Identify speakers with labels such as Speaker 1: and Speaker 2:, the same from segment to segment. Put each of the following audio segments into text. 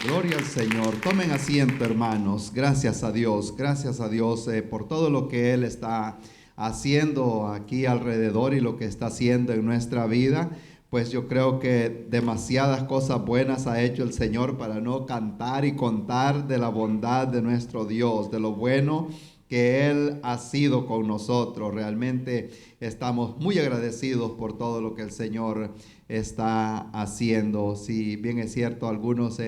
Speaker 1: Gloria al Señor. Tomen asiento, hermanos. Gracias a Dios por todo lo que Él está haciendo aquí alrededor y lo que está haciendo en nuestra vida. Pues yo creo que demasiadas cosas buenas ha hecho el Señor para no cantar y contar de la bondad de nuestro Dios, de lo bueno que Él ha sido con nosotros. Realmente estamos muy agradecidos por todo lo que el Señor está haciendo. Si bien es cierto, algunos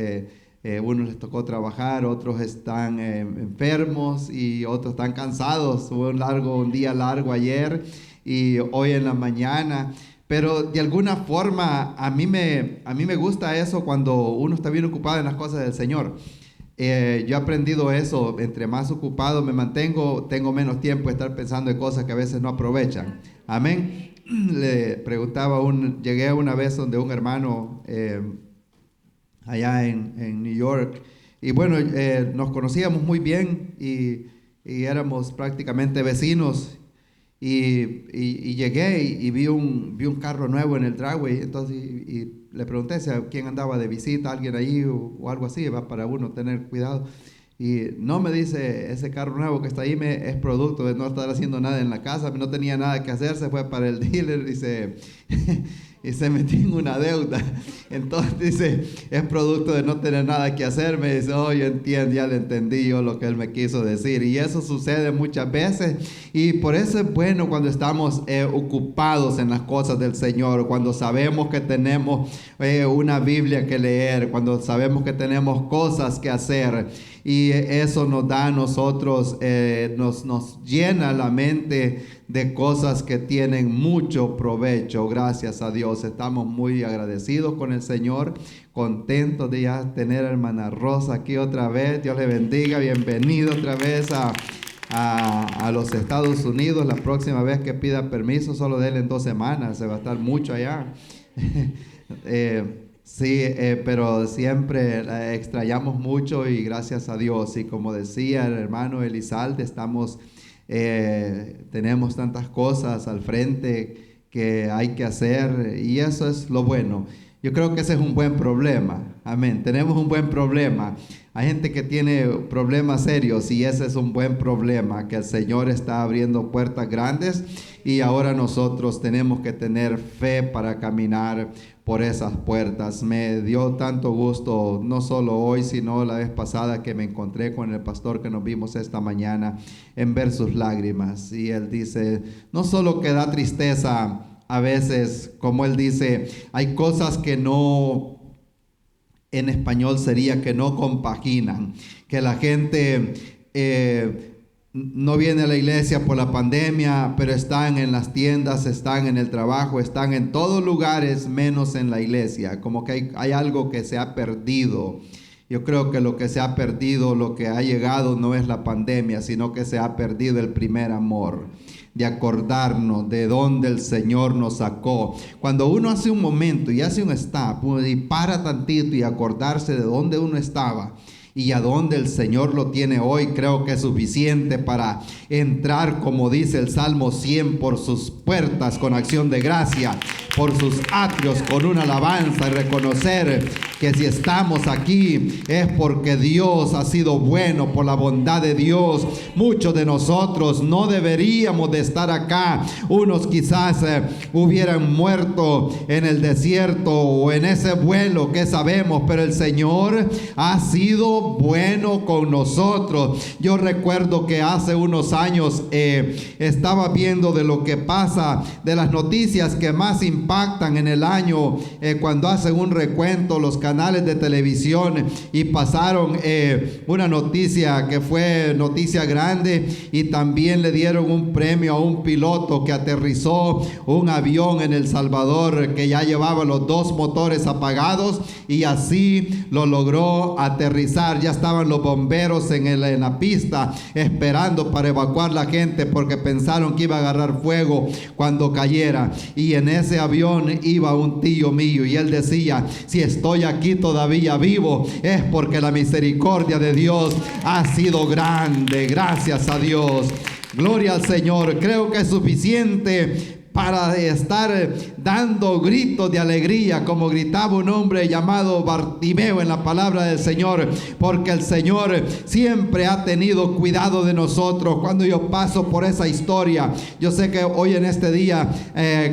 Speaker 1: unos les tocó trabajar, otros están enfermos y otros están cansados. Hubo un día largo ayer y hoy en la mañana. Pero de alguna forma a mí me gusta eso cuando uno está bien ocupado en las cosas del Señor. Yo he aprendido eso, entre más ocupado me mantengo, tengo menos tiempo de estar pensando en cosas que a veces no aprovechan. Amén. Le preguntaba, llegué una vez donde un hermano allá en New York, y bueno, nos conocíamos muy bien y éramos prácticamente vecinos. Y llegué y vi un carro nuevo en el driveway. Entonces y le pregunté si a quién andaba de visita, alguien allí o algo así, va, para uno tener cuidado. Y no, me dice, ese carro nuevo que está ahí es producto de no estar haciendo nada en la casa, no tenía nada que hacer, se fue para el dealer y se metió en una deuda. Entonces dice, es producto de no tener nada que hacer. Me dice, oh, yo entiendo, ya le entendí yo lo que él me quiso decir. Y eso sucede muchas veces. Y por eso es bueno cuando estamos ocupados en las cosas del Señor, cuando sabemos que tenemos una Biblia que leer, cuando sabemos que tenemos cosas que hacer. Y eso nos da a nosotros, nos llena la mente de cosas que tienen mucho provecho. Gracias a Dios, estamos muy agradecidos con el Señor, contentos de ya tener a hermana Rosa aquí otra vez. Dios le bendiga, bienvenido otra vez a los Estados Unidos. La próxima vez que pida permiso, solo déle en 2 semanas, se va a estar mucho allá. Sí, pero siempre la extrañamos mucho y gracias a Dios. Y como decía el hermano Elizalde, tenemos tantas cosas al frente que hay que hacer y eso es lo bueno. Yo creo que ese es un buen problema. Amén. Tenemos un buen problema. Hay gente que tiene problemas serios y ese es un buen problema, que el Señor está abriendo puertas grandes y ahora nosotros tenemos que tener fe para caminar por esas puertas. Me dio tanto gusto, no solo hoy, sino la vez pasada que me encontré con el pastor que nos vimos esta mañana, en ver sus lágrimas. Y él dice, no solo que da tristeza a veces, como él dice, hay cosas que no, en español sería que no compaginan, que la gente no viene a la iglesia por la pandemia, pero están en las tiendas, están en el trabajo, están en todos lugares menos en la iglesia. Como que hay algo que se ha perdido. Yo creo que lo que se ha perdido, lo que ha llegado no es la pandemia, sino que se ha perdido el primer amor, de acordarnos de dónde el Señor nos sacó. Cuando uno hace un momento y hace un stop y para tantito y acordarse de dónde uno estaba y a dónde el Señor lo tiene hoy, creo que es suficiente para entrar, como dice el Salmo 100, por sus puertas con acción de gracia, por sus atrios con una alabanza, y reconocer que si estamos aquí es porque Dios ha sido bueno, por la bondad de Dios. Muchos de nosotros no deberíamos de estar acá. Unos quizás hubieran muerto en el desierto o en ese vuelo que sabemos, pero el Señor ha sido bueno con nosotros. Yo recuerdo que hace unos años estaba viendo de lo que pasa, de las noticias que más impactan en el año, cuando hacen un recuento los canales de televisión, y pasaron una noticia que fue noticia grande, y también le dieron un premio a un piloto que aterrizó un avión en El Salvador que ya llevaba los 2 motores apagados y así lo logró aterrizar. Ya estaban los bomberos en la pista esperando para evacuar la gente porque pensaron que iba a agarrar fuego cuando cayera, y en ese avión iba un tío mío y él decía, si estoy aquí todavía vivo es porque la misericordia de Dios ha sido grande. Gracias a Dios, gloria al Señor. Creo que es suficiente para estar dando gritos de alegría, como gritaba un hombre llamado Bartimeo en la palabra del Señor, porque el Señor siempre ha tenido cuidado de nosotros. Cuando yo paso por esa historia, yo sé que hoy en este día,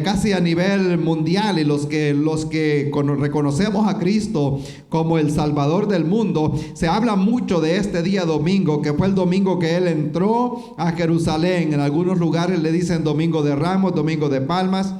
Speaker 1: casi a nivel mundial, y los que reconocemos a Cristo como el Salvador del mundo, se habla mucho de este día domingo, que fue el domingo que Él entró a Jerusalén. En algunos lugares le dicen Domingo de Ramos, Domingo de Palmas.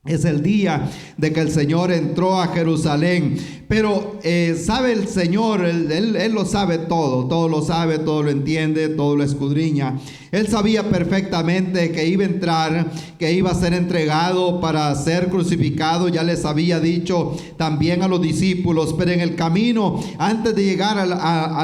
Speaker 1: Es el día de que el Señor entró a Jerusalén. Pero sabe el Señor, Él lo sabe todo lo sabe, todo lo entiende, todo lo escudriña. Él sabía perfectamente que iba a entrar, que iba a ser entregado para ser crucificado. Ya les había dicho también a los discípulos. Pero en el camino, antes de llegar a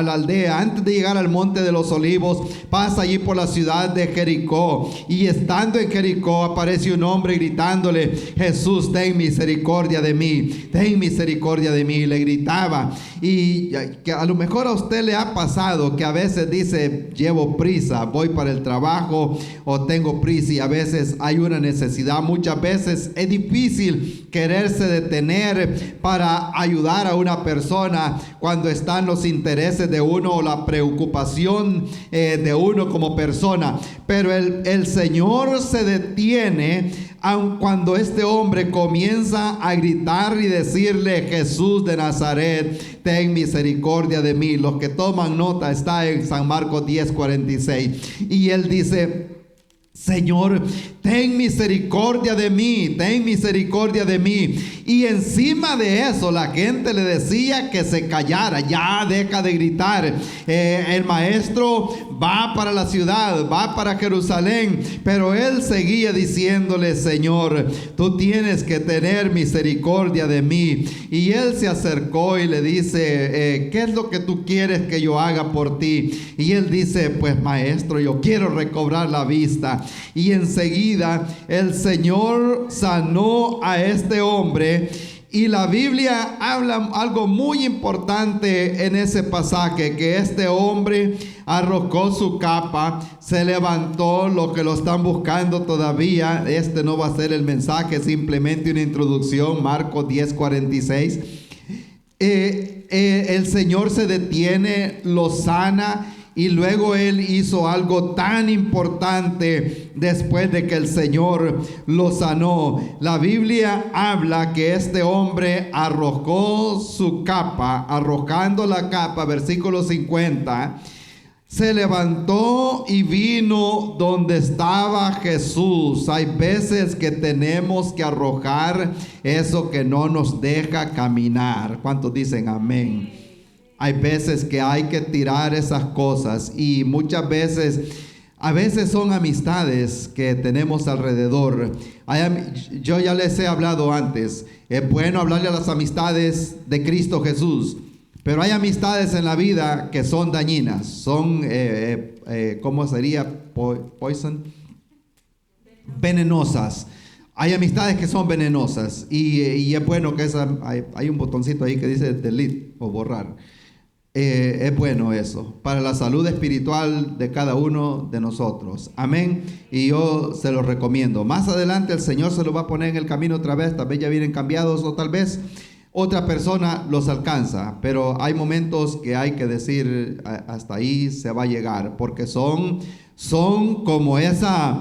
Speaker 1: la aldea, antes de llegar al monte de los olivos, pasa allí por la ciudad de Jericó. Y estando en Jericó, aparece un hombre gritándole: Jesús, ten misericordia de mí, ten misericordia de mí. Le gritaba. Y que a lo mejor a usted le ha pasado que a veces dice: llevo prisa, voy para el trabajo, o tengo prisa, y a veces hay una necesidad. Muchas veces es difícil quererse detener para ayudar a una persona cuando están los intereses de uno o la preocupación de uno como persona. Pero el Señor se detiene aun cuando este hombre comienza a gritar y decirle: Jesús de Nazaret, ten misericordia de mí. Los que toman nota, está en San Marcos 10:46. Y él dice: Señor, ten misericordia de mí, ten misericordia de mí. Y encima de eso, la gente le decía que se callara: ya deja de gritar. El maestro va para la ciudad, va para Jerusalén. Pero él seguía diciéndole: Señor, tú tienes que tener misericordia de mí. Y él se acercó y le dice: ¿qué es lo que tú quieres que yo haga por ti? Y él dice: pues maestro, yo quiero recobrar la vista. Y enseguida el Señor sanó a este hombre. Y la Biblia habla algo muy importante en ese pasaje, que este hombre arrojó su capa, se levantó. Los que lo están buscando todavía, este no va a ser el mensaje, simplemente una introducción. Marcos 10:46. El Señor se detiene, lo sana. Y luego él hizo algo tan importante después de que el Señor lo sanó. La Biblia habla que este hombre arrojó su capa. Arrojando la capa, versículo 50, se levantó y vino donde estaba Jesús. Hay veces que tenemos que arrojar eso que no nos deja caminar. ¿Cuántos dicen amén? Hay veces que hay que tirar esas cosas, y muchas veces, a veces son amistades que tenemos alrededor. Yo ya les he hablado antes, es bueno hablarle a las amistades de Cristo Jesús, pero hay amistades en la vida que son dañinas, son, ¿cómo sería? Poison, venenosas. Hay amistades que son venenosas, y es bueno que hay un botoncito ahí que dice delete o borrar. Es bueno eso, para la salud espiritual de cada uno de nosotros. Amén. Y yo se lo recomiendo. Más adelante el Señor se lo va a poner en el camino otra vez. Tal vez ya vienen cambiados, o tal vez otra persona los alcanza. Pero hay momentos que hay que decir: hasta ahí se va a llegar. Porque son como esa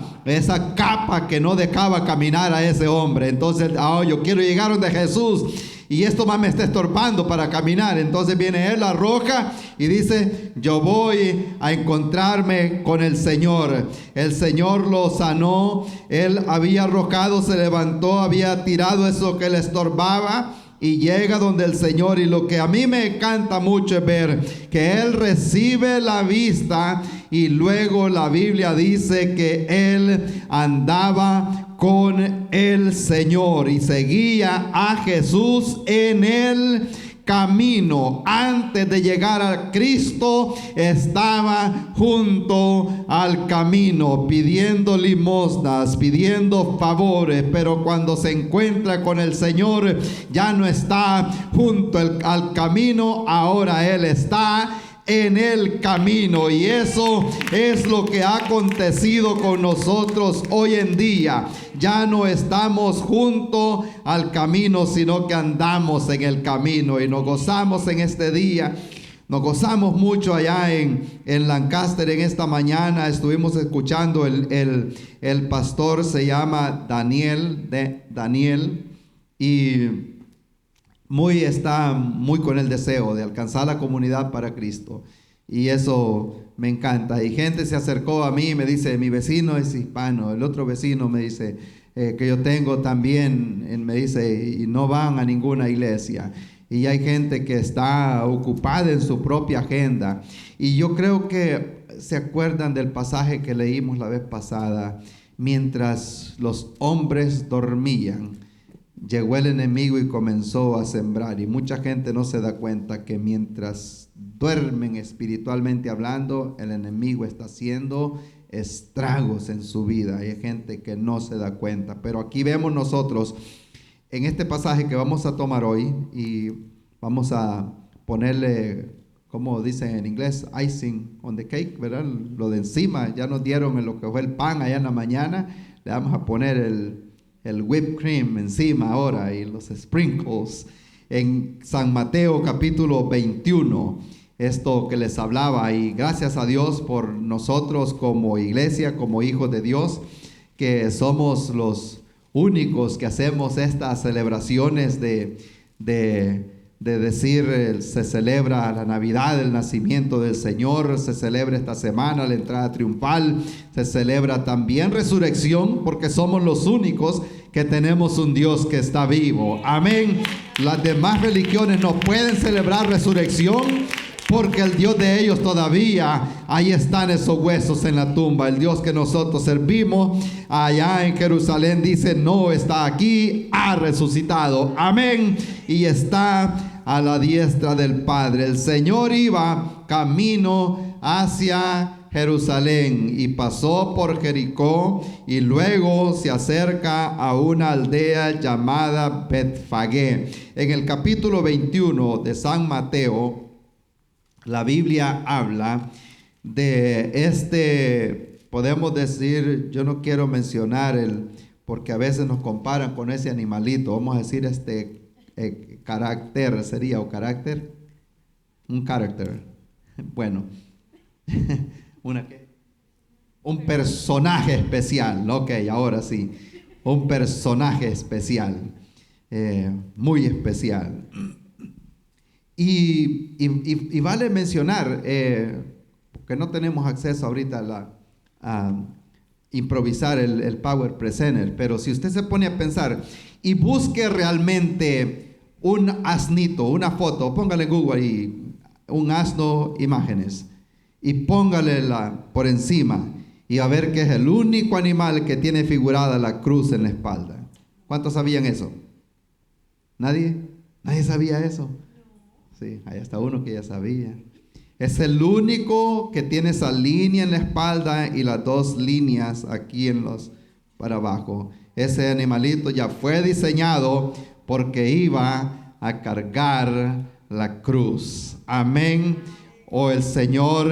Speaker 1: capa que no dejaba caminar a ese hombre. Entonces, yo quiero llegar donde Jesús, y esto más me está estorbando para caminar. Entonces viene él, arroja y dice: yo voy a encontrarme con el Señor. El Señor lo sanó. Él había arrojado, se levantó, había tirado eso que le estorbaba, y llega donde el Señor. Y lo que a mí me encanta mucho es ver que él recibe la vista, y luego la Biblia dice que él andaba con el Señor y seguía a Jesús en el camino. Antes de llegar a Cristo, estaba junto al camino pidiendo limosnas, pidiendo favores. Pero cuando se encuentra con el Señor, ya no está junto al camino. Ahora él está en el camino. Y eso es lo que ha acontecido con nosotros hoy en día. Ya no estamos junto al camino, sino que andamos en el camino y nos gozamos en este día. Nos gozamos mucho allá en Lancaster en esta mañana. Estuvimos escuchando el pastor, se llama Daniel, y está muy con el deseo de alcanzar la comunidad para Cristo. Y eso me encanta. Y gente se acercó a mí y me dice, mi vecino es hispano. El otro vecino me dice que yo tengo también, me dice, y no van a ninguna iglesia. Y hay gente que está ocupada en su propia agenda. Y yo creo que se acuerdan del pasaje que leímos la vez pasada. Mientras los hombres dormían, llegó el enemigo y comenzó a sembrar. Y mucha gente no se da cuenta que mientras duermen espiritualmente hablando, el enemigo está haciendo estragos en su vida. Hay gente que no se da cuenta. Pero aquí vemos nosotros en este pasaje que vamos a tomar hoy, y vamos a ponerle, como dicen en inglés, icing on the cake, ¿verdad? Lo de encima. Ya nos dieron en lo que fue el pan allá en la mañana. Le vamos a poner el whipped cream encima ahora y los sprinkles. En San Mateo capítulo 21, esto que les hablaba. Y gracias a Dios por nosotros como iglesia, como hijos de Dios, que somos los únicos que hacemos estas celebraciones de decir, se celebra la Navidad, el nacimiento del Señor, se celebra esta semana la entrada triunfal, se celebra también resurrección, porque somos los únicos que tenemos un Dios que está vivo. Amén. Las demás religiones no pueden celebrar resurrección, porque el Dios de ellos todavía, ahí están esos huesos en la tumba. El Dios que nosotros servimos allá en Jerusalén dice, no está aquí, ha resucitado. Amén. Y está a la diestra del Padre. El Señor iba camino hacia Jerusalén y pasó por Jericó, y luego se acerca a una aldea llamada Betfagé. En el capítulo 21 de San Mateo, la Biblia habla de podemos decir, yo no quiero mencionar porque a veces nos comparan con ese animalito, vamos a decir carácter, sería, o carácter, un carácter, bueno, un personaje especial, ok, ahora sí, un personaje especial, muy especial. Y vale mencionar, porque no tenemos acceso ahorita a improvisar el Power Presenter, pero si usted se pone a pensar y busque realmente un asnito, una foto, póngale en Google y un asno imágenes, y póngale por encima, y a ver que es el único animal que tiene figurada la cruz en la espalda. ¿Cuántos sabían eso? ¿Nadie? ¿Nadie sabía eso? Sí, ahí está uno que ya sabía. Es el único que tiene esa línea en la espalda y las dos líneas aquí para abajo. Ese animalito ya fue diseñado porque iba a cargar la cruz. Amén. O el Señor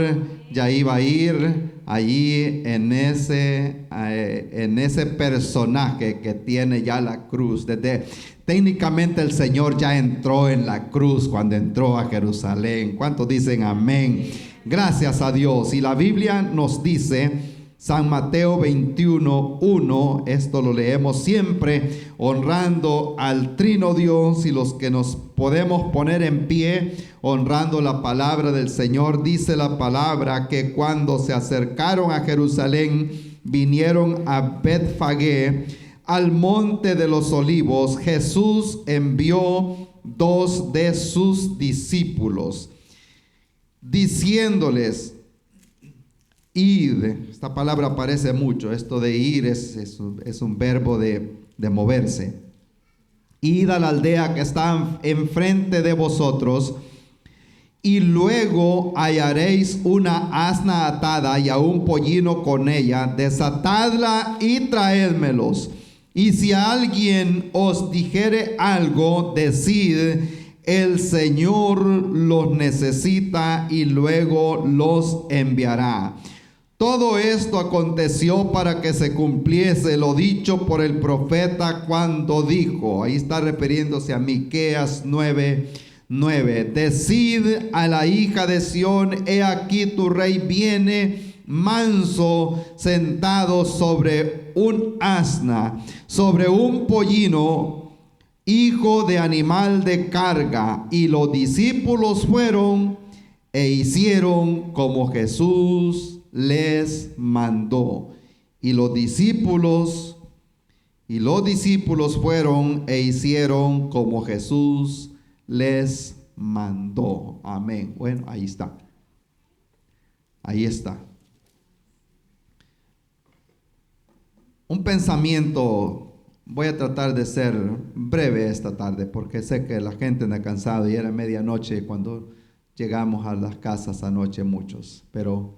Speaker 1: ya iba a ir allí en ese personaje que tiene ya la cruz. Técnicamente el Señor ya entró en la cruz cuando entró a Jerusalén. ¿Cuántos dicen amén? Gracias a Dios. Y la Biblia nos dice, San Mateo 21:1, esto lo leemos siempre, honrando al Trino Dios, y los que nos podemos poner en pie, honrando la palabra del Señor. Dice la palabra que cuando se acercaron a Jerusalén, vinieron a Betfagé, al monte de los olivos. Jesús envió 2 de sus discípulos, diciéndoles, id. Esta palabra aparece mucho. Esto de ir es un verbo de moverse. Id a la aldea que está enfrente de vosotros, y luego hallaréis una asna atada y a un pollino con ella. Desatadla y traédmelos. Y si alguien os dijere algo, decid, el Señor los necesita y luego los enviará. Todo esto aconteció para que se cumpliese lo dicho por el profeta cuando dijo, ahí está refiriéndose a Miqueas 9:9, decid a la hija de Sión, he aquí tu rey viene manso, sentado sobre un asna, sobre un pollino, hijo de animal de carga. Y los discípulos fueron e hicieron como Jesús les mandó. Y los discípulos fueron e hicieron como Jesús les mandó. Amén. Bueno, ahí está. Ahí está. Un pensamiento. Voy a tratar de ser breve esta tarde porque sé que la gente anda cansada y era medianoche cuando llegamos a las casas anoche muchos, pero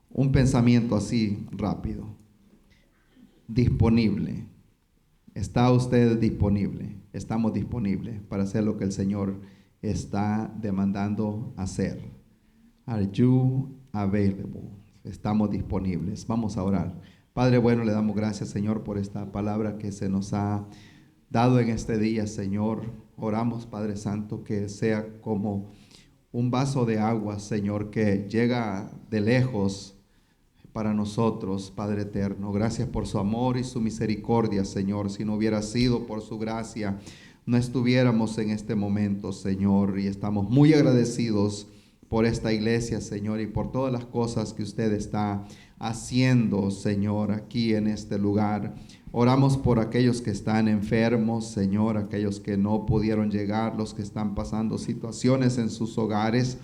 Speaker 1: un pensamiento así rápido. Disponible. ¿Está usted disponible? Estamos disponibles para hacer lo que el Señor está demandando hacer. Are you available? Estamos disponibles. Vamos a orar. Padre bueno, le damos gracias, Señor, por esta palabra que se nos ha dado en este día, Señor. Oramos, Padre Santo, que sea como un vaso de agua, Señor, que llega de lejos para nosotros, Padre eterno. Gracias por su amor y su misericordia, Señor. Si no hubiera sido por su gracia, no estuviéramos en este momento, Señor. Y estamos muy agradecidos por esta iglesia, Señor, y por todas las cosas que usted está haciendo, Señor, aquí en este lugar. Oramos por aquellos que están enfermos, Señor, aquellos que no pudieron llegar, los que están pasando situaciones en sus hogares.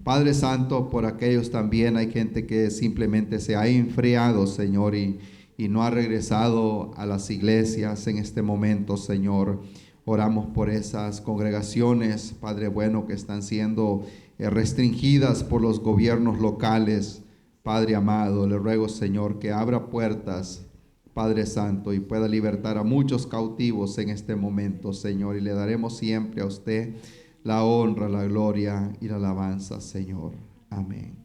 Speaker 1: Padre Santo, por aquellos también hay gente que simplemente se ha enfriado, Señor, y no ha regresado a las iglesias en este momento, Señor. Oramos por esas congregaciones, Padre bueno, que están siendo restringidas por los gobiernos locales. Padre amado, le ruego, Señor, que abra puertas, Padre Santo, y pueda libertar a muchos cautivos en este momento, Señor, y le daremos siempre a usted la honra, la gloria y la alabanza, Señor. Amén.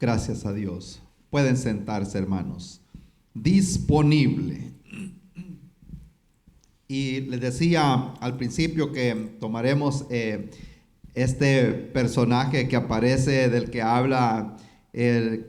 Speaker 1: Gracias a Dios. Pueden sentarse, hermanos. Disponible. Y les decía al principio que tomaremos este personaje que aparece, del que habla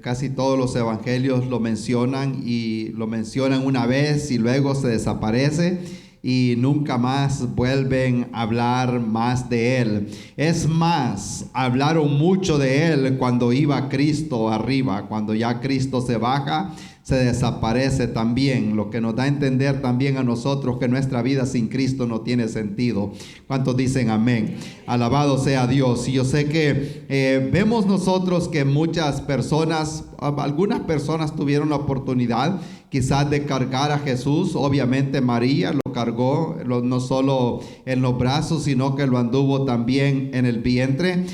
Speaker 1: casi todos los evangelios, lo mencionan y lo mencionan una vez y luego se desaparece y nunca más vuelven a hablar más de él. Es más, hablaron mucho de él cuando iba Cristo arriba. Cuando ya Cristo se baja, se desaparece también, lo que nos da a entender también a nosotros que nuestra vida sin Cristo no tiene sentido. ¿Cuántos dicen amén? Alabado sea Dios. Y yo sé que vemos nosotros que muchas personas, algunas personas tuvieron la oportunidad quizás de cargar a Jesús. Obviamente María lo cargó, no solo en los brazos, sino que lo anduvo también en el vientre.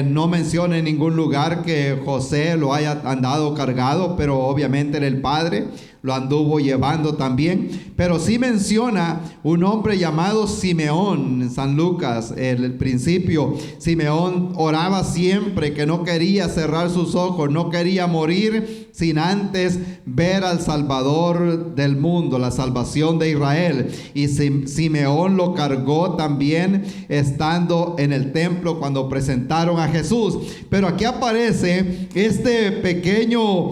Speaker 1: No menciona en ningún lugar que José lo haya andado cargado, pero obviamente era el Padre, lo anduvo llevando también. Pero sí menciona un hombre llamado Simeón en San Lucas. El principio, Simeón oraba siempre que no quería cerrar sus ojos, no quería morir sin antes ver al Salvador del mundo, la salvación de Israel. Y Simeón lo cargó también estando en el templo cuando presentaron a Jesús. Pero aquí aparece este pequeño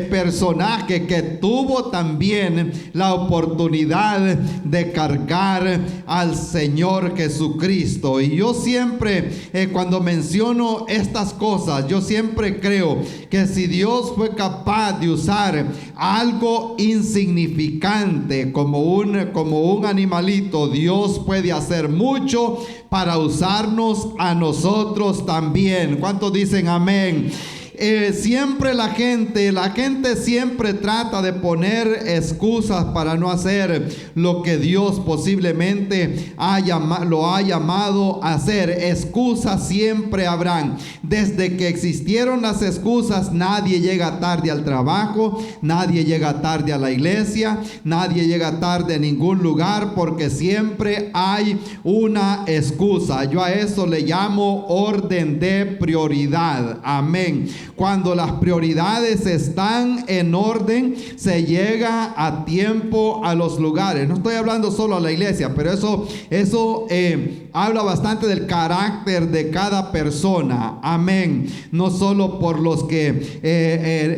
Speaker 1: personaje que tuvo también la oportunidad de cargar al Señor Jesucristo. Y yo siempre, cuando menciono estas cosas, yo siempre creo que si Dios fue capaz de usar algo insignificante como un animalito, Dios puede hacer mucho para usarnos a nosotros también. ¿Cuántos dicen amén? siempre la gente siempre trata de poner excusas para no hacer lo que Dios posiblemente lo ha llamado a hacer. Excusas siempre habrán. Desde que existieron las excusas, nadie llega tarde al trabajo, nadie llega tarde a la iglesia, nadie llega tarde a ningún lugar, porque siempre hay una excusa. Yo a eso le llamo orden de prioridad. Amén. Cuando las prioridades están en orden, se llega a tiempo a los lugares. No estoy hablando solo a la iglesia, pero eso habla bastante del carácter de cada persona. Amén. No solo por los que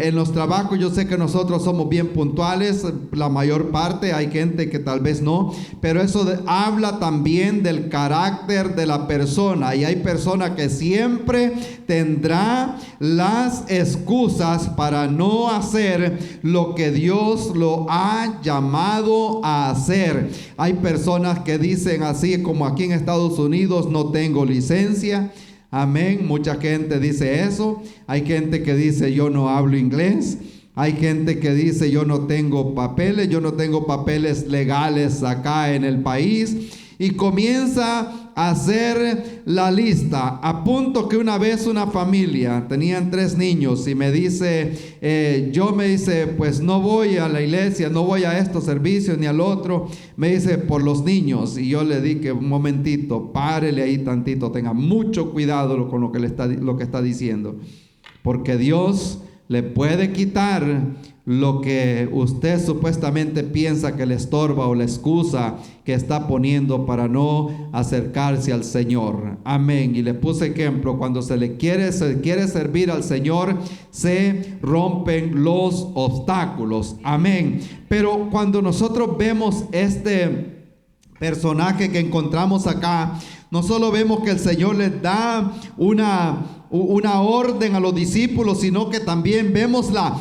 Speaker 1: en los trabajos, yo sé que nosotros somos bien puntuales, la mayor parte, hay gente que tal vez no, pero eso habla también del carácter de la persona. Y hay personas que siempre tendrá las excusas para no hacer lo que Dios lo ha llamado a hacer. Hay personas que dicen así, como aquí en Estados Unidos: no tengo licencia. Amén. Mucha gente dice eso. Hay gente que dice: yo no hablo inglés. Hay gente que dice: yo no tengo papeles legales acá en el país. Y comienza a hacer la lista. A punto que una vez una familia, tenían 3 niños, y me dice, pues no voy a la iglesia, no voy a estos servicios ni al otro. Me dice: por los niños. Y yo le dije: un momentito, párele ahí tantito, tenga mucho cuidado con lo que está diciendo, porque Dios le puede quitar lo que usted supuestamente piensa que le estorba, o la excusa que está poniendo para no acercarse al Señor. Amén. Y le puse ejemplo: cuando se quiere servir al Señor, se rompen los obstáculos. Amén. Pero cuando nosotros vemos este personaje que encontramos acá, no solo vemos que el Señor les da una orden a los discípulos, sino que también vemos la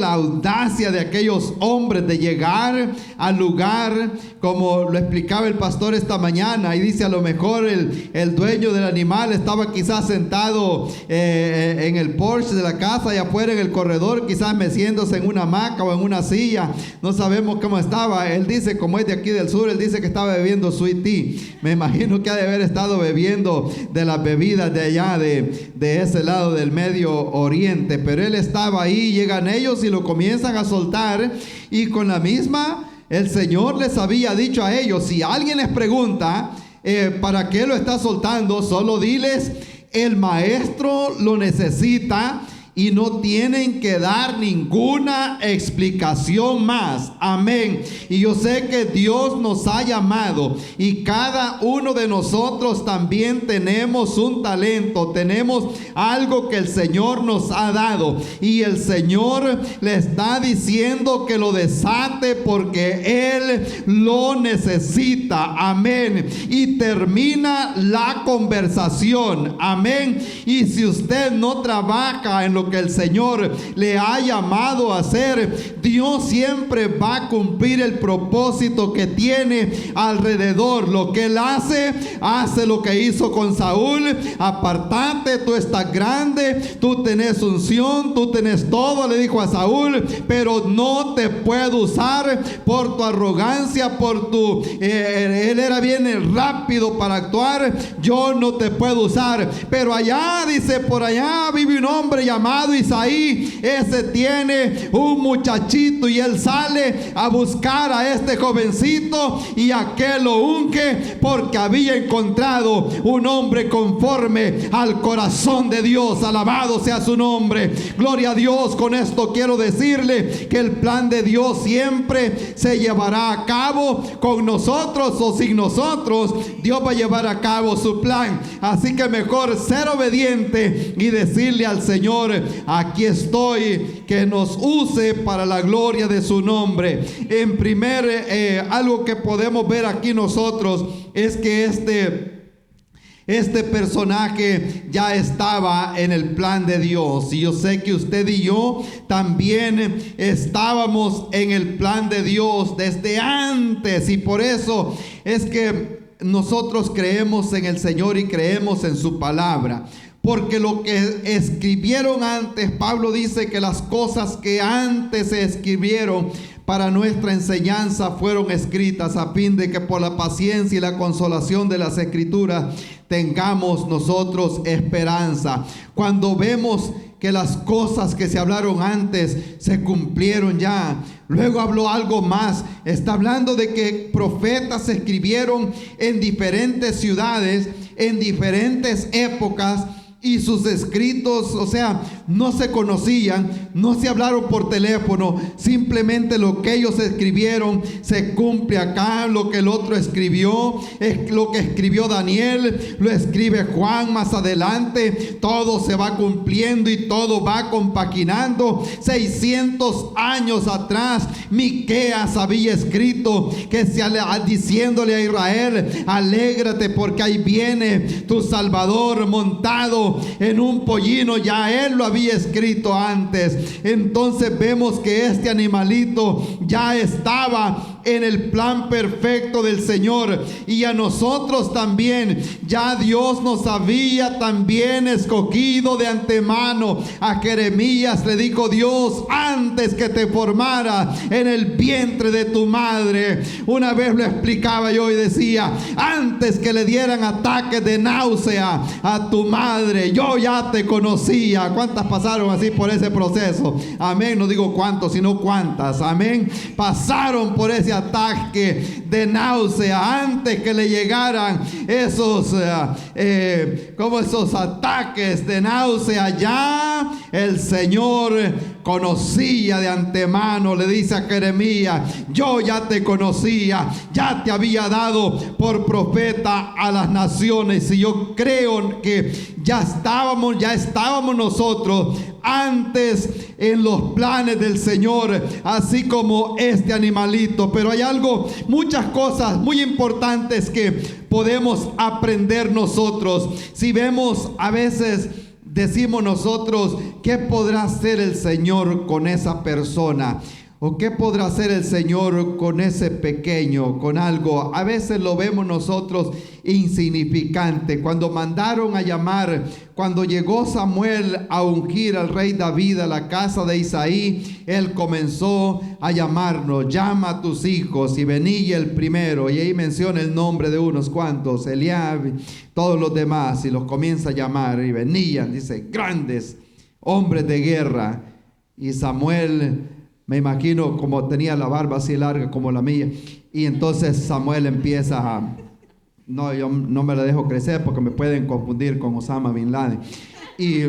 Speaker 1: audacia de aquellos hombres de llegar al lugar, como lo explicaba el pastor esta mañana. Y dice: a lo mejor el dueño del animal estaba quizás sentado en el porche de la casa, y afuera en el corredor, quizás meciéndose en una hamaca o en una silla. No sabemos cómo estaba. Él dice, como es de aquí del sur, él dice que estaba bebiendo sweet tea. Me imagino que ha de haber estado bebiendo de las bebidas de allá de ese lado del Medio Oriente. Pero él estaba ahí. Llegan ellos y lo comienzan a soltar, y con la misma, el Señor les había dicho a ellos: si alguien les pregunta ¿para qué lo está soltando? Solo diles: el maestro lo necesita, y no tienen que dar ninguna explicación más. Amén. Y yo sé que Dios nos ha llamado, y cada uno de nosotros también tenemos un talento, tenemos algo que el Señor nos ha dado, y el Señor le está diciendo que lo desate, porque Él lo necesita. Amén. Y termina la conversación. Amén. Y si usted no trabaja en lo que el Señor le ha llamado a hacer, Dios siempre va a cumplir el propósito que tiene alrededor. Lo que Él hace lo que hizo con Saúl: apartate, tú estás grande, tú tenés unción, tú tenés todo, le dijo a Saúl, pero no te puedo usar por tu arrogancia, él era bien rápido para actuar, yo no te puedo usar. Pero allá, dice, por allá vive un hombre llamado Isaí. Ese tiene un muchachito, y él sale a buscar a este jovencito, y aquel lo unge, porque había encontrado un hombre conforme al corazón de Dios. Alabado sea su nombre. Gloria a Dios. Con esto quiero decirle que el plan de Dios siempre se llevará a cabo, con nosotros o sin nosotros. Dios va a llevar a cabo su plan. Así que mejor ser obediente y decirle al Señor: aquí estoy, que nos use para la gloria de su nombre. Algo que podemos ver aquí nosotros es que este personaje ya estaba en el plan de Dios. Y yo sé que usted y yo también estábamos en el plan de Dios desde antes. Y por eso es que nosotros creemos en el Señor y creemos en su palabra. porque lo que escribieron antes, Pablo dice que las cosas que antes se escribieron para nuestra enseñanza fueron escritas a fin de que por la paciencia y la consolación de las Escrituras tengamos nosotros esperanza. Cuando vemos que las cosas que se hablaron antes se cumplieron ya. Luego habló algo más. Está hablando de que profetas se escribieron en diferentes ciudades, en diferentes épocas, y sus escritos, o sea, no se conocían, no se hablaron por teléfono, simplemente lo que ellos escribieron se cumple acá. Lo que el otro escribió, es lo que escribió Daniel, lo escribe Juan más adelante. Todo se va cumpliendo y todo va compaginando. 600 años atrás, Miqueas había escrito que diciéndole a Israel: alégrate porque ahí viene tu Salvador montado en un pollino. Ya él lo había escrito antes. Entonces vemos que este animalito ya estaba en el plan perfecto del Señor, y a nosotros también ya Dios nos había también escogido de antemano. A Jeremías le dijo Dios: antes que te formara en el vientre de tu madre. Una vez lo explicaba yo y decía: antes que le dieran ataques de náusea a tu madre, yo ya te conocía. ¿Cuántas pasaron así por ese proceso? Amén. No digo cuántos, sino cuántas. Amén. Pasaron por ese ataque de náusea antes que le llegaran esos esos ataques de náusea. Ya el Señor conocía de antemano. Le dice a Jeremías: yo ya te conocía, ya te había dado por profeta a las naciones. Y yo creo que ya estábamos nosotros antes en los planes del Señor, así como este animalito. Pero hay muchas cosas muy importantes que podemos aprender nosotros. Si vemos, a veces decimos nosotros: ¿qué podrá hacer el Señor con esa persona? ¿O qué podrá hacer el Señor con ese pequeño, con algo? A veces lo vemos nosotros insignificante. Cuando mandaron a llamar, cuando llegó Samuel a ungir al rey David a la casa de Isaí, él comenzó a llamarnos: llama a tus hijos y vení el primero. Y ahí menciona el nombre de unos cuantos, Eliab, todos los demás, y los comienza a llamar. Y venían, dice, grandes hombres de guerra. Y Samuel, me imagino como tenía la barba así larga como la mía, y entonces Samuel empieza no, yo no me la dejo crecer porque me pueden confundir con Osama Bin Laden. Y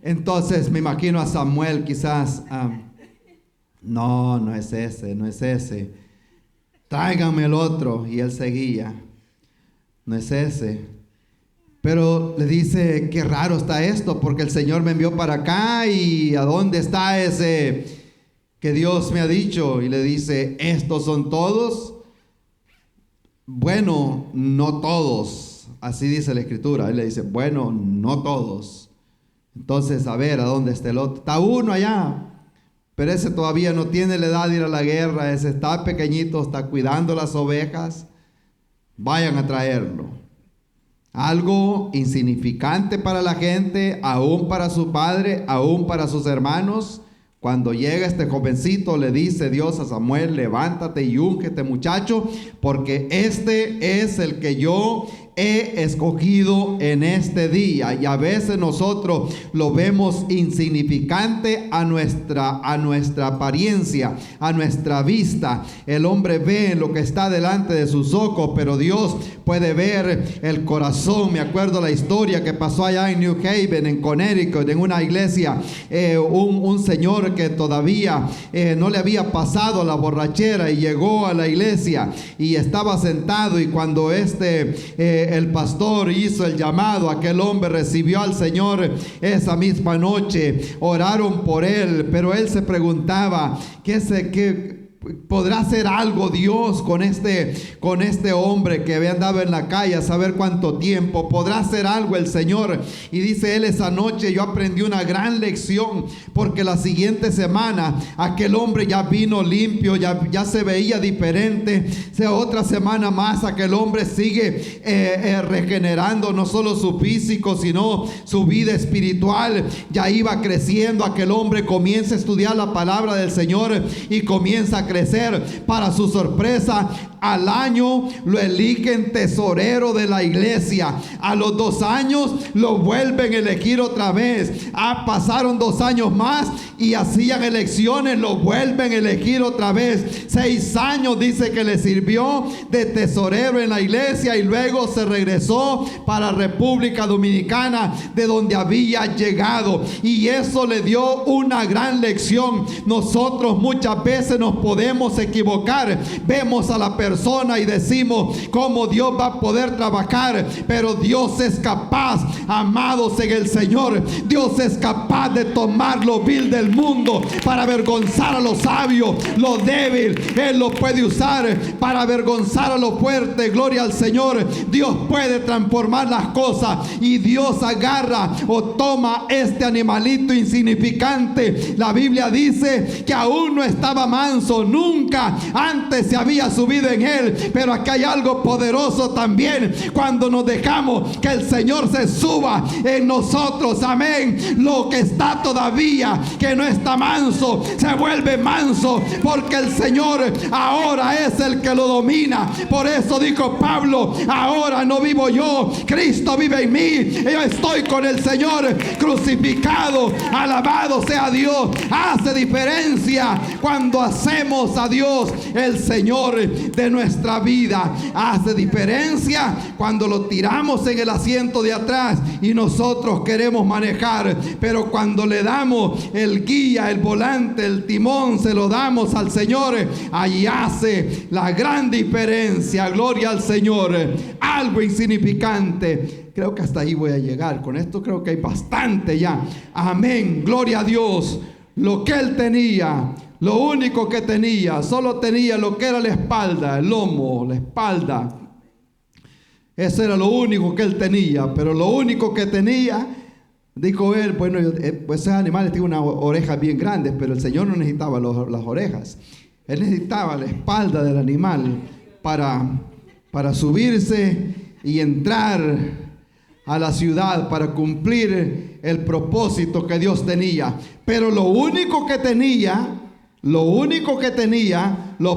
Speaker 1: entonces me imagino a Samuel quizás: no es ese, tráiganme el otro. Y él seguía: no es ese. Pero le dice: qué raro está esto, porque el Señor me envió para acá, y ¿a dónde está ese que Dios me ha dicho? Y le dice: ¿estos son todos? Bueno, no todos. Así dice la Escritura. Él le dice: bueno, no todos. Entonces, a ver, ¿a dónde está el otro? Está uno allá, pero ese todavía no tiene la edad de ir a la guerra. Ese está pequeñito, está cuidando las ovejas. Vayan a traerlo. Algo insignificante para la gente, aún para su padre, aún para sus hermanos. Cuando llega este jovencito, le dice Dios a Samuel: levántate y úngete, muchacho, porque este es el que yo he escogido en este día. Y a veces nosotros lo vemos insignificante a nuestra apariencia, a nuestra vista. El hombre ve lo que está delante de sus ojos, pero Dios puede ver el corazón. Me acuerdo la historia que pasó allá en New Haven, en Connecticut, en una iglesia. Un señor que todavía no le había pasado la borrachera, y llegó a la iglesia y estaba sentado, y cuando el pastor hizo el llamado, aquel hombre recibió al Señor esa misma noche. Oraron por él, pero él se preguntaba: ¿Podrá hacer algo Dios con este hombre que había andado en la calle a saber cuánto tiempo? ¿Podrá hacer algo el Señor? Y dice él: esa noche yo aprendí una gran lección, porque la siguiente semana aquel hombre ya vino limpio, ya se veía diferente. Otra semana más aquel hombre sigue regenerando no solo su físico, sino su vida espiritual. Ya iba creciendo. Aquel hombre comienza a estudiar la palabra del Señor y comienza a crecer. Para su sorpresa, al año lo eligen tesorero de la iglesia. A los 2 años lo vuelven a elegir otra vez. Pasaron 2 años más y hacían elecciones, lo vuelven a elegir otra vez. 6 años dice que le sirvió de tesorero en la iglesia, y luego se regresó para República Dominicana, de donde había llegado, y eso le dio una gran lección. Nosotros muchas veces nos podemos equivocar. Vemos a la persona y decimos: ¿cómo Dios va a poder trabajar? Pero Dios es capaz, amados en el Señor. Dios es capaz de tomar lo vil del mundo para avergonzar a los sabios. Lo débil Él lo puede usar para avergonzar a lo fuerte. Gloria al Señor. Dios puede transformar las cosas, y Dios agarra o toma este animalito insignificante. La Biblia dice que aún no estaba manso, nunca antes se había subido en él, pero aquí hay algo poderoso también cuando nos dejamos que el Señor se suba en nosotros. Amén. Lo que está todavía, que no está manso, se vuelve manso, porque el Señor ahora es el que lo domina. Por eso dijo Pablo: ahora no vivo yo, Cristo vive en mí. Yo estoy con el Señor crucificado. Alabado sea Dios. Hace diferencia cuando hacemos a Dios el Señor de nuestra vida. Hace diferencia cuando lo tiramos en el asiento de atrás y nosotros queremos manejar, pero cuando le damos el guía, el volante, el timón, se lo damos al Señor, ahí hace la gran diferencia. Gloria al Señor. Algo insignificante. Creo que hasta ahí voy a llegar. Con esto creo que hay bastante ya. Amén. Gloria a Dios. Lo que él tenía, lo único que tenía, solo tenía lo que era la espalda, el lomo, la espalda. Eso era lo único que él tenía. Pero lo único que tenía, dijo él, bueno, pues esos animales tienen unas orejas bien grandes, pero el Señor no necesitaba las orejas. Él necesitaba la espalda del animal para subirse y entrar a la ciudad, para cumplir el propósito que Dios tenía. Pero lo único que tenía, lo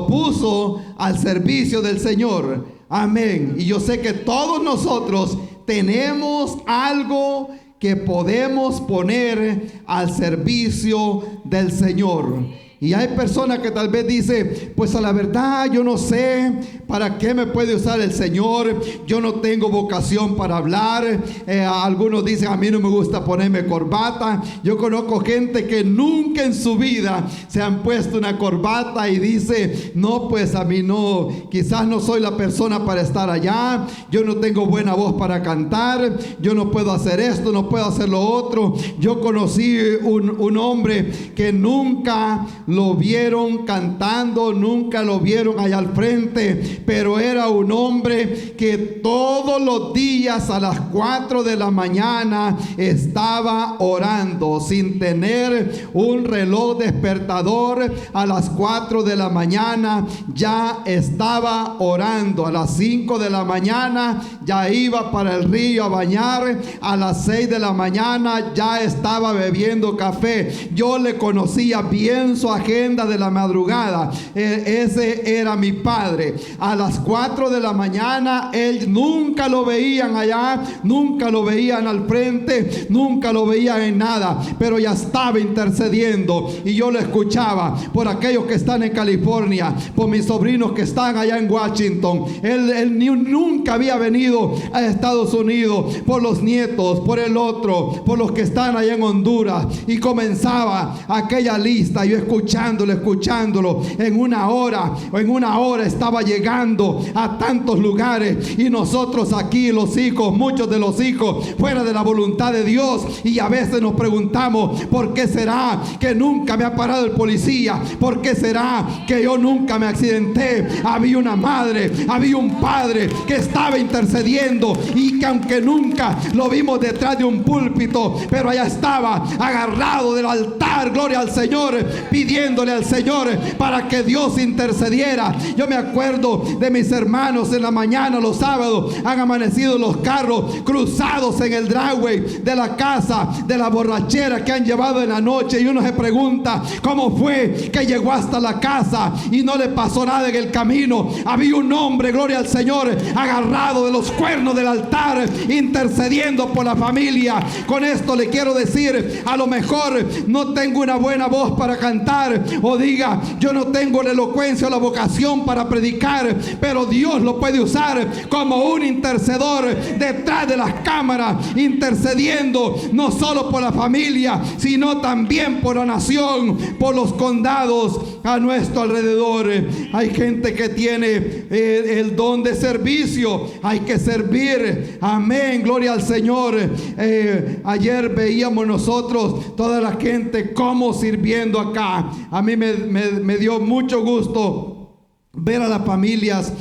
Speaker 1: puso al servicio del Señor. Amén. Y yo sé que todos nosotros tenemos algo que podemos poner al servicio del Señor. Y hay personas que tal vez dicen: pues a la verdad yo no sé para qué me puede usar el Señor, yo no tengo vocación para hablar. Algunos dicen: a mí no me gusta ponerme corbata. Yo conozco gente que nunca en su vida se han puesto una corbata y dice: no, pues a mí no, quizás no soy la persona para estar allá, yo no tengo buena voz para cantar, yo no puedo hacer esto, no puedo hacer lo otro. Yo conocí un hombre que nunca lo vieron cantando, nunca lo vieron allá al frente, pero era un hombre que todos los días a las 4 de la mañana estaba orando, sin tener un reloj despertador. A las 4 de la mañana ya estaba orando. A las 5 de la mañana ya iba para el río a bañar. A las 6 de la mañana ya estaba bebiendo café. Yo le conocía bien su agenda de la madrugada. Ese era mi padre. A las 4 de la mañana él nunca lo veían allá, nunca lo veían al frente, nunca lo veían en nada, pero ya estaba intercediendo. Y yo lo escuchaba por aquellos que están en California, por mis sobrinos que están allá en Washington. Él nunca había venido a Estados Unidos, por los nietos, por el otro, por los que están allá en Honduras, y comenzaba aquella lista. Yo escuchaba escuchándolo. En una hora estaba llegando a tantos lugares, y nosotros aquí, los hijos, muchos de los hijos fuera de la voluntad de Dios, y a veces nos preguntamos: ¿por qué será que nunca me ha parado el policía? ¿Por qué será que yo nunca me accidenté? Había una madre, había un padre que estaba intercediendo, y que aunque nunca lo vimos detrás de un púlpito, pero allá estaba agarrado del altar, gloria al Señor, pidiéndole al Señor para que Dios intercediera. Yo me acuerdo de mis hermanos en la mañana, los sábados, han amanecido los carros cruzados en el driveway de la casa, de la borrachera que han llevado en la noche, y uno se pregunta: ¿cómo fue que llegó hasta la casa y no le pasó nada en el camino? Había un hombre, gloria al Señor, agarrado de los cuernos del altar, intercediendo por la familia. Con esto le quiero decir: a lo mejor no tengo una buena voz para cantar, o diga, yo no tengo la elocuencia o la vocación para predicar, pero Dios lo puede usar como un intercedor detrás de las cámaras, intercediendo no solo por la familia, sino también por la nación, por los condados a nuestro alrededor. Hay gente que tiene el don de servicio. Hay que servir. Amén, gloria al Señor. Ayer veíamos nosotros toda la gente como sirviendo acá. A mí me dio mucho gusto ver a las familias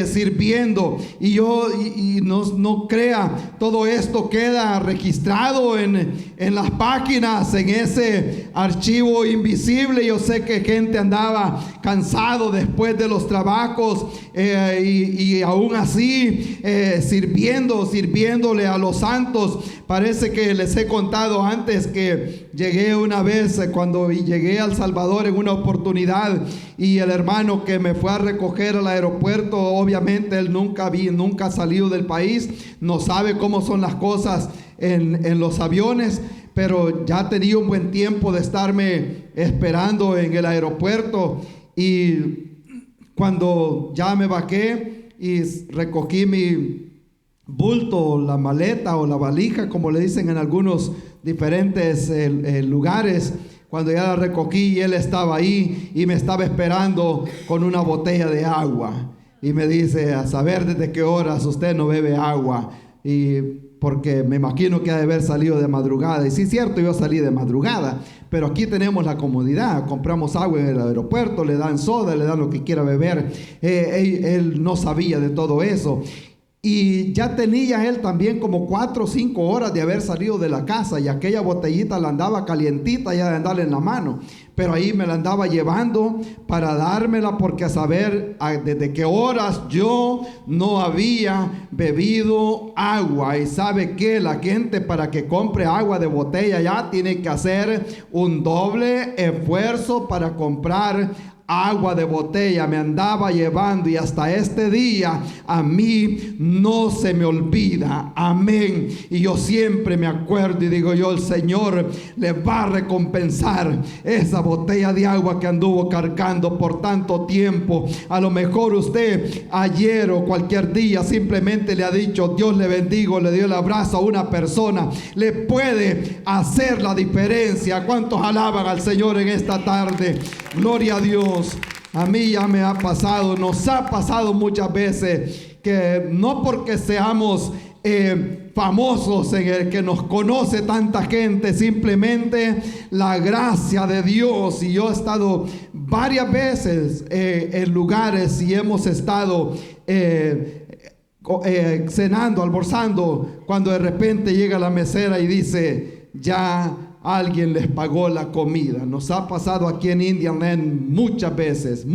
Speaker 1: sirviendo, y no crea, todo esto queda registrado en las páginas, en ese archivo invisible. Yo sé que gente andaba cansado después de los trabajos, y aún así sirviéndole a los santos. Parece que les he contado antes que llegué una vez, cuando llegué a El Salvador en una oportunidad, y el hermano que me fue a recoger al aeropuerto, obviamente él nunca ha salido del país, no sabe cómo son las cosas en los aviones, pero ya tenía un buen tiempo de estarme esperando en el aeropuerto. Y cuando ya me bajé y recogí mi bulto, la maleta o la valija, como le dicen en algunos diferentes lugares, cuando ya la recogí, y él estaba ahí y me estaba esperando con una botella de agua, y me dice: a saber desde qué horas usted no bebe agua. Y porque me imagino que ha de haber salido de madrugada. Y sí, es cierto, yo salí de madrugada, pero aquí tenemos la comodidad, compramos agua en el aeropuerto, le dan soda, le dan lo que quiera beber. Él no sabía de todo eso. Y ya tenía él también como 4 o 5 horas de haber salido de la casa, y aquella botellita la andaba calientita ya de andarle en la mano, pero ahí me la andaba llevando para dármela, porque a saber desde qué horas yo no había bebido agua. Y sabe que la gente, para que compre agua de botella, ya tiene que hacer un doble esfuerzo para comprar agua de botella. Me andaba llevando, y hasta este día a mí no se me olvida. Amén. Y yo siempre me acuerdo y digo yo: el Señor le va a recompensar esa botella de agua que anduvo cargando por tanto tiempo. A lo mejor usted ayer o cualquier día simplemente le ha dicho: Dios le bendigo, le dio el abrazo a una persona. Le puede hacer la diferencia. ¿Cuántos alaban al Señor en esta tarde? Gloria a Dios. A mí ya me ha pasado, nos ha pasado muchas veces, que no porque seamos famosos, en el que nos conoce tanta gente, simplemente la gracia de Dios. Y yo he estado varias veces en lugares, y hemos estado cenando, almorzando, cuando de repente llega la mesera y dice: ya alguien les pagó la comida. Nos ha pasado aquí en Indian Land muchas veces.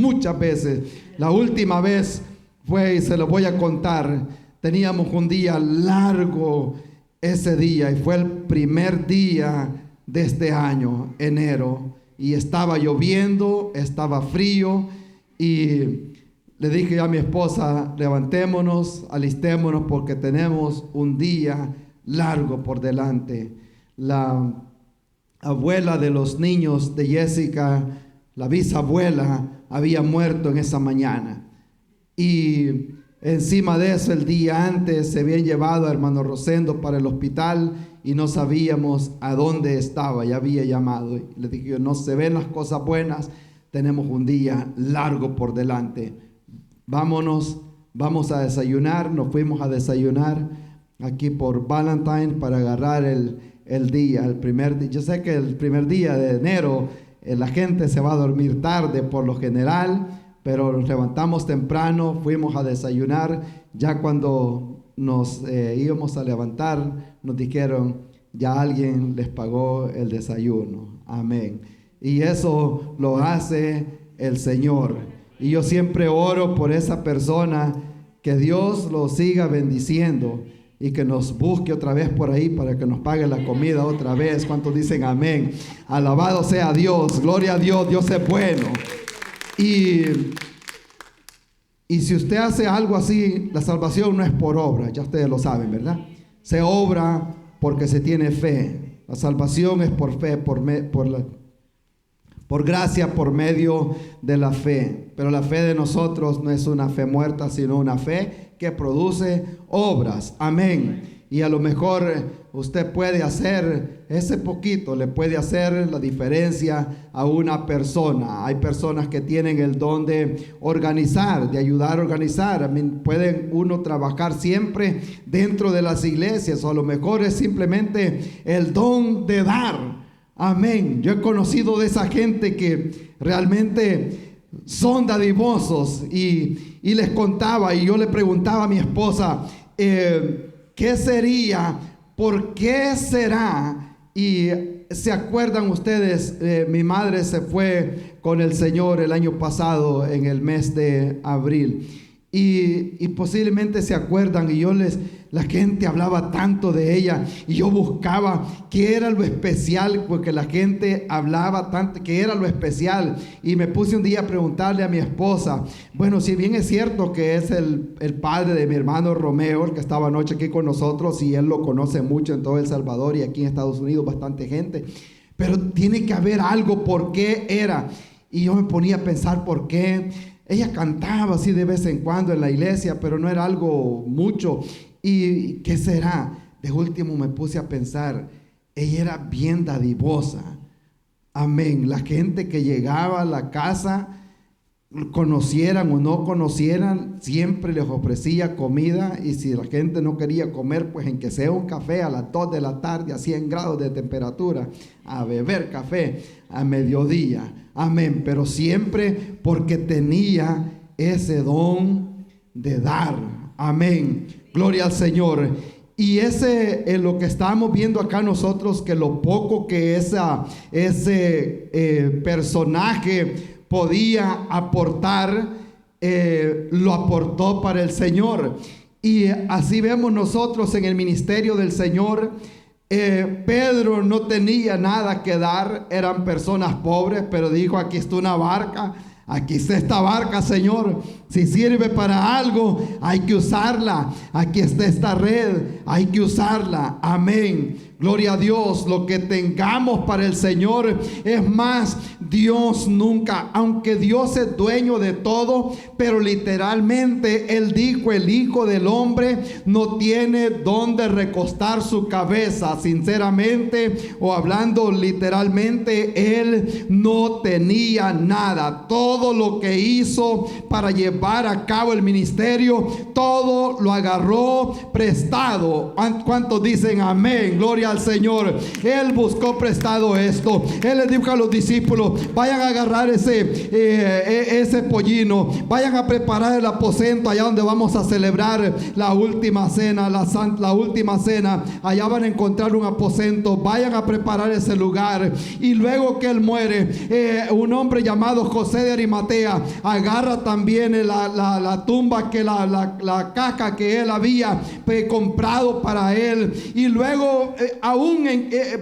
Speaker 1: La última vez fue, y se lo voy a contar, teníamos un día largo ese día, y fue el primer día de este año, enero, y estaba lloviendo, estaba frío, y le dije a mi esposa: levantémonos, alistémonos, porque tenemos un día largo por delante. La abuela de los niños de Jessica, la bisabuela, había muerto en esa mañana, y encima de eso, el día antes se habían llevado a hermano Rosendo para el hospital, y no sabíamos a dónde estaba. Ya había llamado, y le dije yo: no se ven las cosas buenas. tenemos un día largo por delante. Vamos a desayunar. Nos fuimos a desayunar aquí por Valentine para agarrar el día, el primer día. Yo sé que el primer día de enero la gente se va a dormir tarde por lo general, pero nos levantamos temprano, fuimos a desayunar. Ya cuando nos íbamos a levantar, nos dijeron, ya alguien les pagó el desayuno. Amén. Y eso lo hace el Señor. Y yo siempre oro por esa persona, que Dios lo siga bendiciendo y que nos busque otra vez por ahí para que nos pague la comida otra vez. ¿Cuántos dicen amén? Alabado sea Dios, gloria a Dios, Dios es bueno. Y si usted hace algo así, la salvación no es por obra, ya ustedes lo saben, ¿verdad? Se obra porque se tiene fe. La salvación es por fe, por gracia, por medio de la fe. Pero la fe de nosotros no es una fe muerta, sino una fe que produce obras. Amén. Y a lo mejor usted puede hacer ese poquito, le puede hacer la diferencia a una persona. Hay personas que tienen el don de organizar, de ayudar a organizar. Amén. Pueden uno trabajar siempre dentro de las iglesias, o a lo mejor es simplemente el don de dar. Amén. Yo he conocido de esa gente que realmente son dadivosos y les contaba, y yo le preguntaba a mi esposa, ¿qué sería? ¿Por qué será? Y se acuerdan ustedes, mi madre se fue con el Señor el año pasado en el mes de abril. Y posiblemente se acuerdan, y la gente hablaba tanto de ella, y yo buscaba qué era lo especial, porque la gente hablaba tanto, qué era lo especial, y me puse un día a preguntarle a mi esposa, bueno, si bien es cierto que es el padre de mi hermano Romeo, el que estaba anoche aquí con nosotros, y él lo conoce mucho en todo El Salvador y aquí en Estados Unidos, bastante gente, pero tiene que haber algo, ¿por qué era? Y yo me ponía a pensar por qué. Ella cantaba así de vez en cuando en la iglesia, pero no era algo mucho. ¿Y qué será? De último me puse a pensar, ella era bien dadivosa. Amén. La gente que llegaba a la casa, conocieran o no conocieran, siempre les ofrecía comida. Y si la gente no quería comer, pues en que sea un café a las 2 de la tarde a 100 grados de temperatura, a beber café a mediodía. Amén. Pero siempre porque tenía ese don de dar. Amén. Gloria al Señor. Y ese es lo que estamos viendo acá nosotros, que lo poco que ese personaje podía aportar, lo aportó para el Señor. Y así vemos nosotros en el ministerio del Señor. Pedro no tenía nada que dar, eran personas pobres, pero dijo, aquí está una barca, aquí está esta barca, Señor, si sirve para algo, hay que usarla. Aquí está esta red, hay que usarla. Amén. Gloria a Dios. Lo que tengamos para el Señor, es más, Dios nunca, aunque Dios es dueño de todo, pero literalmente Él dijo, el Hijo del Hombre no tiene donde recostar su cabeza. Sinceramente, o hablando literalmente, Él no tenía nada. Todo lo que hizo para llevar a cabo el ministerio, todo lo agarró prestado. ¿Cuántos dicen amén? Gloria al Señor. Él buscó prestado esto. Él les dijo a los discípulos, vayan a agarrar ese pollino, vayan a preparar el aposento allá donde vamos a celebrar la última cena, la última cena. Allá van a encontrar un aposento, vayan a preparar ese lugar. Y luego que él muere, un hombre llamado José de Arimatea agarra también la tumba, que la caja que él había comprado para él. Y luego aún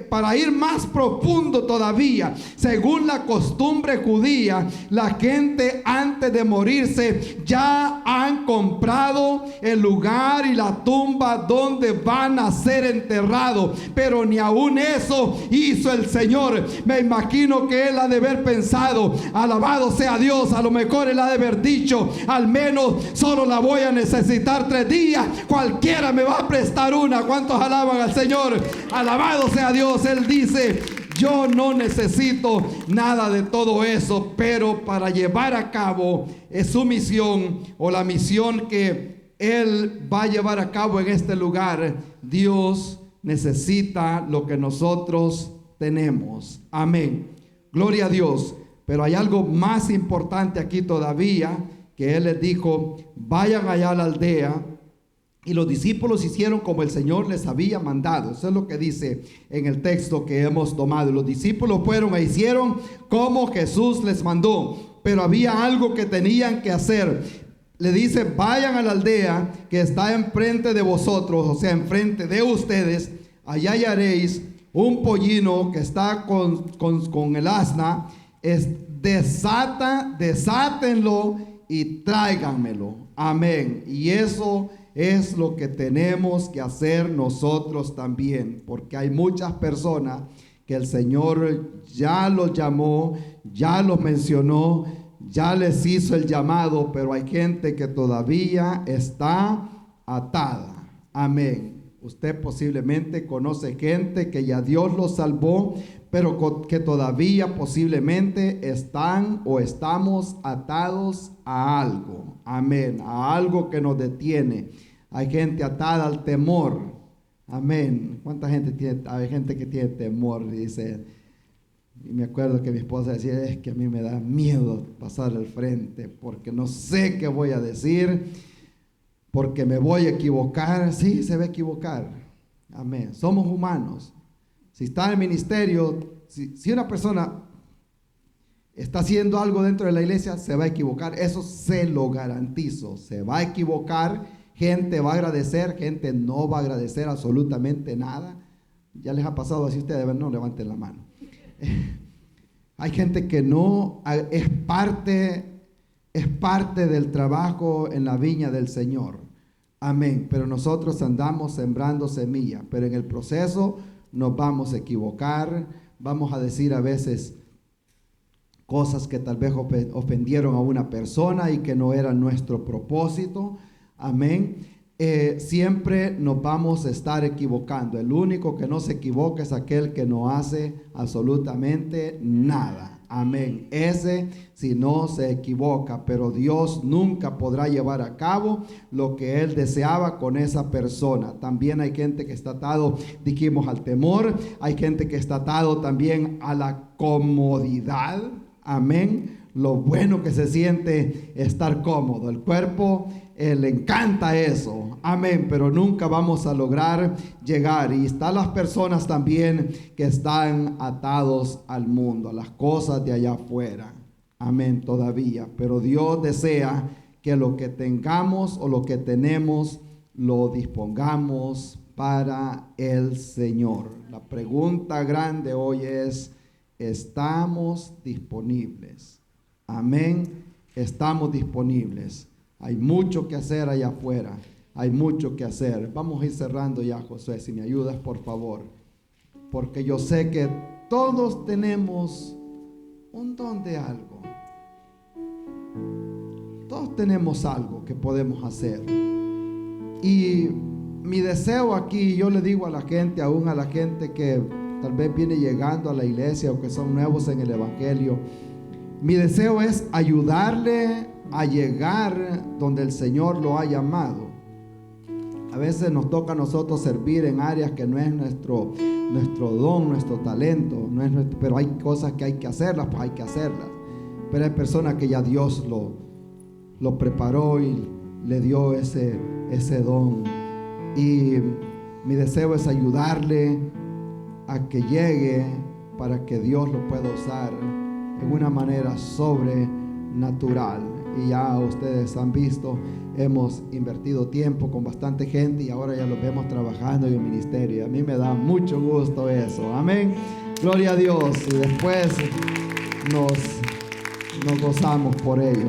Speaker 1: para ir más profundo todavía, según la costumbre judía, la gente antes de morirse ya han comprado el lugar y la tumba donde van a ser enterrados, pero ni aún eso hizo el Señor. Me imagino que él ha de haber pensado, alabado sea Dios, a lo mejor él ha de haber dicho, al menos solo la voy a necesitar 3 días, cualquiera me va a prestar una. ¿Cuántos alaban al Señor? Alabado sea Dios. Él dice, Yo no necesito nada de todo eso, pero para llevar a cabo su misión o la misión que Él va a llevar a cabo en este lugar, Dios necesita lo que nosotros tenemos. Amén. Gloria a Dios. Pero hay algo más importante aquí todavía, que Él les dijo: vayan allá a la aldea. Y los discípulos hicieron como el Señor les había mandado. Eso es lo que dice en el texto que hemos tomado. Los discípulos fueron e hicieron como Jesús les mandó. Pero había algo que tenían que hacer. Le dice: vayan a la aldea que está enfrente de vosotros, o sea, enfrente de ustedes. Allá hallaréis un pollino que está con el asna. Desátenlo y tráiganmelo. Amén. Y eso es lo que tenemos que hacer nosotros también, porque hay muchas personas que el Señor ya los llamó, ya los mencionó, ya les hizo el llamado, pero hay gente que todavía está atada. Amén. Usted posiblemente conoce gente que ya Dios los salvó, pero que todavía posiblemente están o estamos atados a algo. Amén. A algo que nos detiene. Hay gente atada al temor. Amén. ¿Cuánta gente tiene? Hay gente que tiene temor. Dice, y me acuerdo que mi esposa decía: es que a mí me da miedo pasar al frente porque no sé qué voy a decir, porque me voy a equivocar. Sí, se va a equivocar. Amén. Somos humanos. Si está en el ministerio, si una persona está haciendo algo dentro de la iglesia, se va a equivocar. Eso se lo garantizo. Se va a equivocar. Gente va a agradecer, gente no va a agradecer absolutamente nada. ¿Ya les ha pasado así a ustedes? No, levanten la mano. Hay gente que no es parte del trabajo en la viña del Señor. Amén. Pero nosotros andamos sembrando semilla, pero en el proceso nos vamos a equivocar, vamos a decir a veces cosas que tal vez ofendieron a una persona y que no era nuestro propósito. Amén. Siempre nos vamos a estar equivocando. El único que no se equivoca es aquel que no hace absolutamente nada. Amén. Ese si no se equivoca, pero Dios nunca podrá llevar a cabo lo que Él deseaba con esa persona. También hay gente que está atado, dijimos, al temor. Hay gente que está atado también a la comodidad. Amén. Lo bueno que se siente estar cómodo. El cuerpo le encanta eso. Amén. Pero nunca vamos a lograr llegar. Y están las personas también que están atados al mundo, a las cosas de allá afuera. Amén. Todavía. Pero Dios desea que lo que tengamos o lo que tenemos lo dispongamos para el Señor. La pregunta grande hoy es: ¿estamos disponibles? Amén. Estamos disponibles. Hay mucho que hacer allá afuera. Hay mucho que hacer. Vamos a ir cerrando ya, Josué, si me ayudas, por favor. Porque yo sé que todos tenemos un don de algo. Todos tenemos algo que podemos hacer. Y mi deseo aquí, yo le digo a la gente, aún a la gente que tal vez viene llegando a la iglesia o que son nuevos en el evangelio, mi deseo es ayudarle a llegar donde el Señor lo ha llamado. A veces nos toca a nosotros servir en áreas que no es nuestro don, nuestro talento, pero hay cosas que hay que hacerlas, pues hay que hacerlas. Pero hay personas que ya Dios lo preparó y le dio ese don. Y mi deseo es ayudarle a que llegue para que Dios lo pueda usar en una manera sobrenatural. Y ya ustedes han visto, hemos invertido tiempo con bastante gente y ahora ya los vemos trabajando en el ministerio. Y a mí me da mucho gusto eso. Amén. Gloria a Dios. Y después nos gozamos por ello.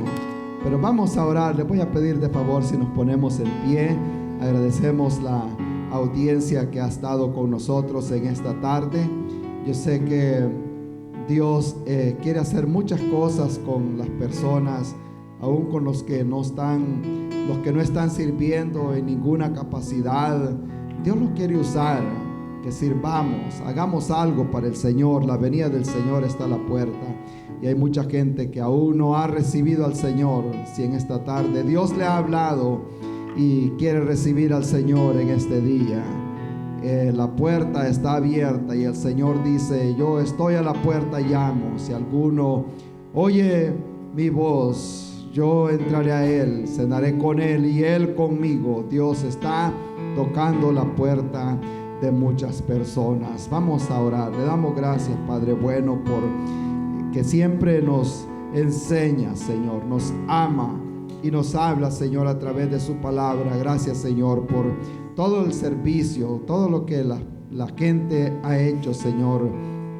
Speaker 1: Pero vamos a orar. Les voy a pedir de favor si nos ponemos en pie. Agradecemos la audiencia que ha estado con nosotros en esta tarde. Yo sé que Dios quiere hacer muchas cosas con las personas, aún con los que no están sirviendo en ninguna capacidad. Dios los quiere usar. que sirvamos, hagamos algo para el Señor. La venida del Señor está a la puerta y hay mucha gente que aún no ha recibido al Señor. Si en esta tarde Dios le ha hablado y quiere recibir al Señor en este día, la puerta está abierta y el Señor dice: yo estoy a la puerta y llamo. Si alguno oye mi voz, yo entraré a él, cenaré con él y él conmigo. Dios está tocando la puerta de muchas personas. Vamos a orar. Le damos gracias, Padre bueno, por que siempre nos enseña, Señor, nos ama y nos habla, Señor, a través de su palabra. Gracias, Señor, por todo el servicio, todo lo que la gente ha hecho, Señor,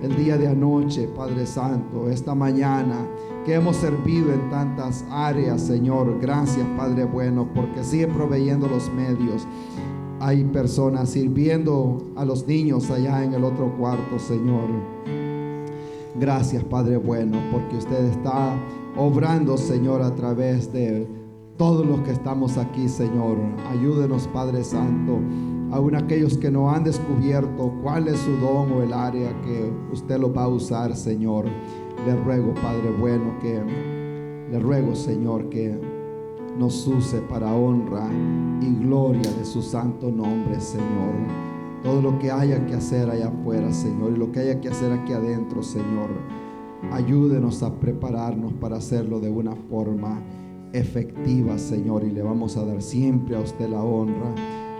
Speaker 1: el día de anoche, Padre Santo, esta mañana que hemos servido en tantas áreas, Señor. Gracias, Padre bueno, porque sigue proveyendo los medios. Hay personas sirviendo a los niños allá en el otro cuarto, Señor. Gracias, Padre bueno, porque usted está obrando, Señor, a través de todos los que estamos aquí, Señor. Ayúdenos, Padre Santo, aún aquellos que no han descubierto cuál es su don o el área que usted lo va a usar, Señor. Le ruego, Padre bueno, le ruego, Señor, que nos use para honra y gloria de su santo nombre, Señor. Todo lo que haya que hacer allá afuera, Señor, y lo que haya que hacer aquí adentro, Señor, ayúdenos a prepararnos para hacerlo de una forma efectiva, Señor, y le vamos a dar siempre a usted la honra,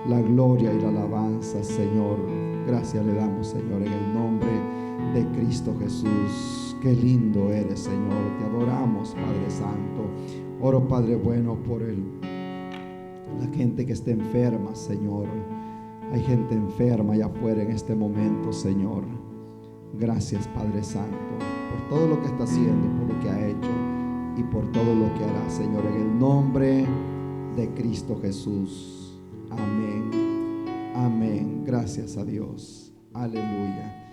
Speaker 1: la gloria y la alabanza, Señor. Gracias le damos, Señor, en el nombre de Cristo Jesús. Qué lindo eres, Señor. Te adoramos, Padre Santo. Oro, Padre bueno, por la gente que está enferma, Señor. Hay gente enferma allá afuera en este momento, Señor. Gracias, Padre Santo, por todo lo que está haciendo, por lo que ha hecho y por todo lo que hará, Señor, en el nombre de Cristo Jesús. Amén. Amén. Gracias a Dios. Aleluya.